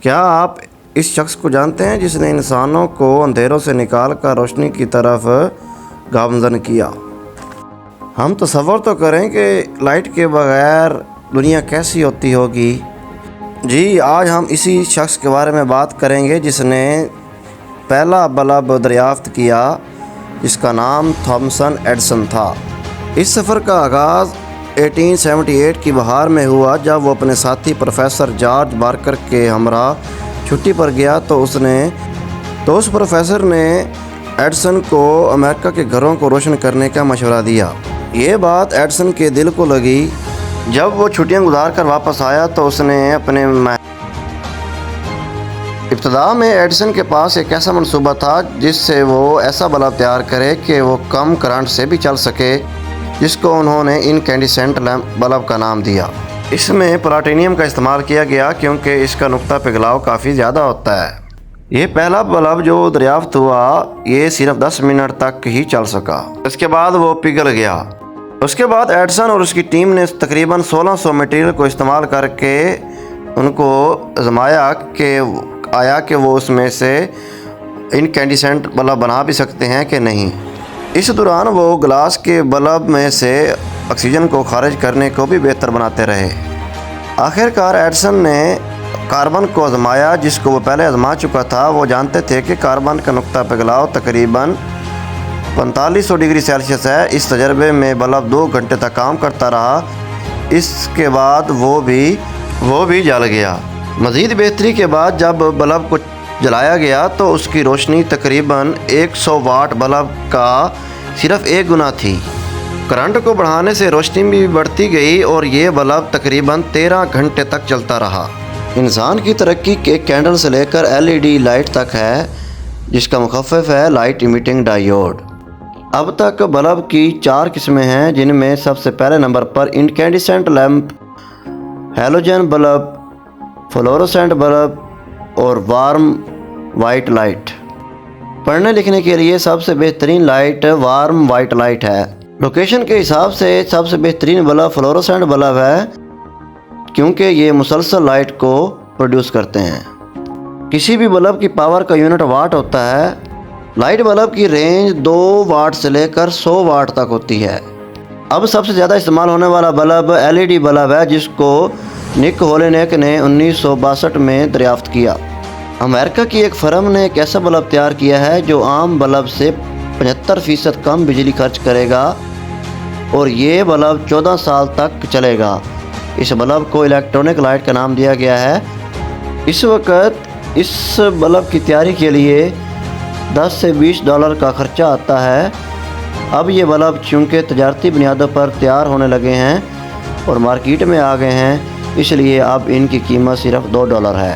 کیا آپ اس شخص کو جانتے ہیں جس نے انسانوں کو اندھیروں سے نکال کر روشنی کی طرف گامزن کیا؟ ہم تصور تو کریں کہ لائٹ کے بغیر دنیا کیسی ہوتی ہوگی۔ جی، آج ہم اسی شخص کے بارے میں بات کریں گے جس نے پہلا بلب دریافت کیا، جس کا نام تھامسن ایڈیسن تھا۔ اس سفر کا آغاز 1878 کی بہار میں ہوا، جب وہ اپنے ساتھی پروفیسر جارج بارکر کے ہمراہ چھٹی پر گیا تو اس پروفیسر نے ایڈیسن کو امریکہ کے گھروں کو روشن کرنے کا مشورہ دیا۔ یہ بات ایڈیسن کے دل کو لگی۔ جب وہ چھٹیاں گزار کر واپس آیا تو اس نے ابتدا میں ایڈیسن کے پاس ایک ایسا منصوبہ تھا جس سے وہ ایسا بلب تیار کرے کہ وہ کم کرنٹ سے بھی چل سکے، جس کو انہوں نے انکینڈیسنٹ بلب کا نام دیا۔ اس میں پلاٹینیم کا استعمال کیا گیا کیونکہ اس کا نقطہ پگھلاؤ کافی زیادہ ہوتا ہے۔ یہ پہلا بلب جو دریافت ہوا، یہ صرف 10 منٹ تک ہی چل سکا، اس کے بعد وہ پگھل گیا۔ اس کے بعد ایڈیسن اور اس کی ٹیم نے تقریباً 1600 مٹیریل کو استعمال کر کے ان کو آزمایا کہ وہ اس میں سے انکینڈیسنٹ بلب بنا بھی سکتے ہیں کہ نہیں۔ اس دوران وہ گلاس کے بلب میں سے آکسیجن کو خارج کرنے کو بھی بہتر بناتے رہے۔ آخر کار ایڈیسن نے کاربن کو آزمایا، جس کو وہ پہلے آزما چکا تھا۔ وہ جانتے تھے کہ کاربن کا نقطہ پگھلاؤ تقریباً 4500 ڈگری سیلسیس ہے۔ اس تجربے میں بلب 2 گھنٹے تک کام کرتا رہا، اس کے بعد وہ بھی جل گیا۔ مزید بہتری کے بعد جب بلب کو جلایا گیا تو اس کی روشنی تقریباً 100 واٹ بلب کا صرف 1 گنا تھی۔ کرنٹ کو بڑھانے سے روشنی بھی بڑھتی گئی اور یہ بلب تقریباً 13 گھنٹے تک چلتا رہا۔ انسان کی ترقی ایک کینڈل سے لے کر LED لائٹ تک ہے، جس کا مخفف ہے لائٹ ایمیٹنگ ڈائیوڈ۔ اب تک بلب کی 4 قسمیں ہیں، جن میں سب سے پہلے نمبر پر انکینڈیسنٹ لیمپ، ہیلوجن بلب، فلورسنٹ بلب اور وارم وائٹ لائٹ۔ پڑھنے لکھنے کے لیے سب سے بہترین لائٹ وارم وائٹ لائٹ ہے۔ لوکیشن کے حساب سے سب سے بہترین بلب فلورسنٹ بلب ہے، کیونکہ یہ مسلسل لائٹ کو پروڈیوس کرتے ہیں۔ کسی بھی بلب کی پاور کا یونٹ واٹ ہوتا ہے۔ لائٹ بلب کی رینج 2 واٹ سے لے کر 100 واٹ تک ہوتی ہے۔ اب سب سے زیادہ استعمال ہونے والا بلب LED بلب ہے، جس کو نک ہولینیک نے 1962 میں دریافت کیا۔ امریکہ کی ایک فرم نے ایک ایسا بلب تیار کیا ہے جو عام بلب سے 75% کم بجلی خرچ کرے گا، اور یہ بلب 14 سال تک چلے گا۔ اس بلب کو الیکٹرانک لائٹ کا نام دیا گیا ہے۔ اس وقت اس بلب کی تیاری کے لیے $10 سے $20 کا خرچہ آتا ہے۔ اب یہ بلب چونکہ تجارتی بنیادوں پر تیار ہونے لگے ہیں اور مارکیٹ میں آ گئے ہیں، اس لیے اب ان کی قیمت صرف $2 ہے۔